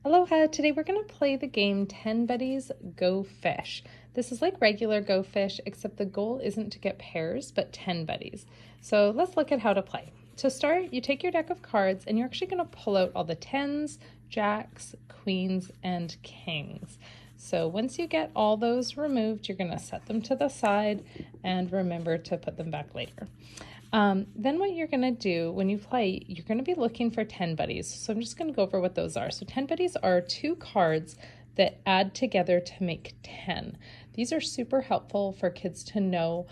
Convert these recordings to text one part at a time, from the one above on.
Aloha! Today we're going to play the game 10 Buddies Go Fish. This is like regular Go Fish, except the goal isn't to get pairs, but 10 buddies. So let's look at how to play. To start, you take your deck of cards and you're actually going to pull out all the tens, jacks, queens, and kings. So once you get all those removed, you're going to set them to the side and remember to put them back later. Then what you're going to do when you play, you're going to be looking for 10 buddies. So I'm just going to go over what those are. So 10 buddies are 2 cards that add together to make 10. These are super helpful for kids to know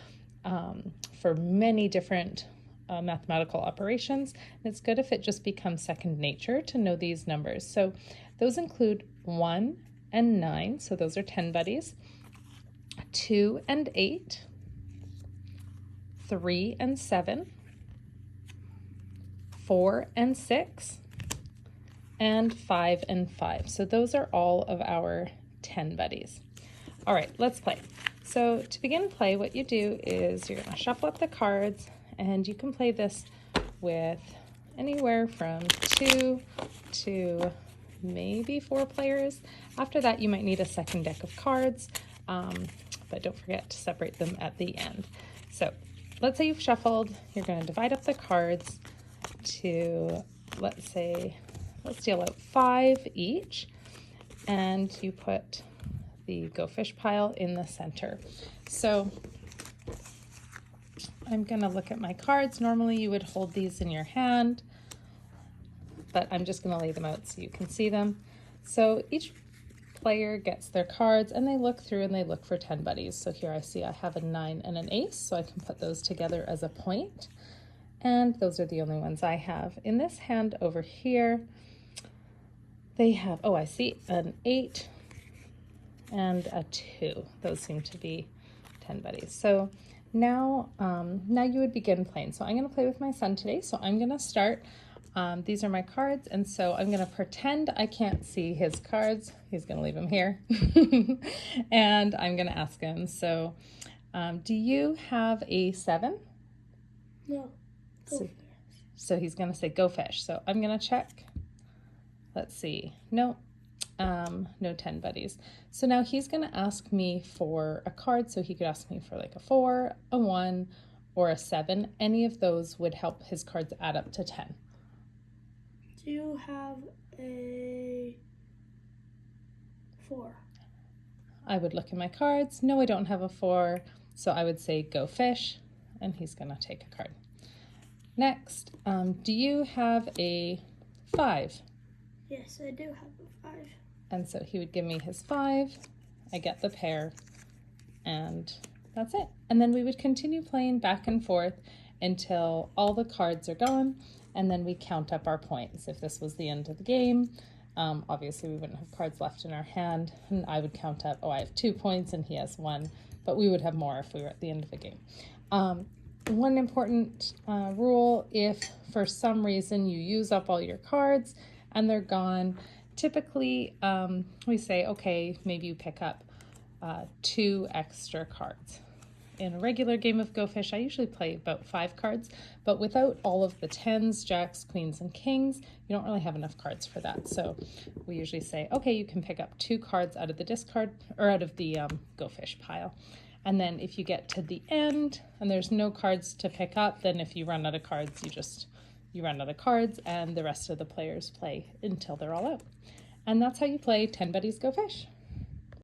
for many different mathematical operations. And it's good if it just becomes second nature to know these numbers. So those include 1 and 9. So those are 10 buddies. 2 and 8. 3 and 7, 4 and 6, and 5 and 5. So those are all of our 10 buddies. All right, let's play. So to begin play, what you do is you're going to shuffle up the cards, and you can play this with anywhere from 2 to maybe 4 players. After that, you might need a second deck of cards, but don't forget to separate them at the end. So let's say you've shuffled, you're going to divide up the cards to, let's deal out 5 each, and you put the Go Fish pile in the center. So I'm going to look at my cards. Normally you would hold these in your hand, but I'm just going to lay them out so you can see them. So each player gets their cards and they look through and they look for 10 buddies. So here I see I have a 9 and an ace, so I can put those together as a point. And those are the only ones I have. In this hand over here, they have, oh, I see an 8 and a 2. Those seem to be 10 buddies. So now you would begin playing. So I'm going to play with my son today. So I'm going to start. These are my cards, and so I'm going to pretend I can't see his cards. He's going to leave them here. And I'm going to ask him, so do you have a 7? No. So he's going to say go fish. So I'm going to check. Let's see. No, no 10 buddies. So now he's going to ask me for a card. So he could ask me for like a 4, a 1, or a 7. Any of those would help his cards add up to 10. Do you have a 4? I would look at my cards. No, I don't have a 4. So I would say go fish, and he's going to take a card. Next, do you have a 5? Yes, I do have a 5. And so he would give me his 5. I get the pair, and that's it. And then we would continue playing back and forth until all the cards are gone, and then we count up our points. If this was the end of the game, obviously we wouldn't have cards left in our hand, and I would count up, oh, I have 2 points and he has 1, but we would have more if we were at the end of the game. One important rule, if for some reason you use up all your cards and they're gone, typically we say, okay, maybe you pick up 2 extra cards. In a regular game of Go Fish, I usually play about 5 cards, but without all of the 10s, jacks, queens, and kings, you don't really have enough cards for that. So we usually say, okay, you can pick up 2 cards out of the discard, or out of the Go Fish pile. And then if you get to the end and there's no cards to pick up, then if you run out of cards, you run out of cards, and the rest of the players play until they're all out. And that's how you play 10 Buddies Go Fish.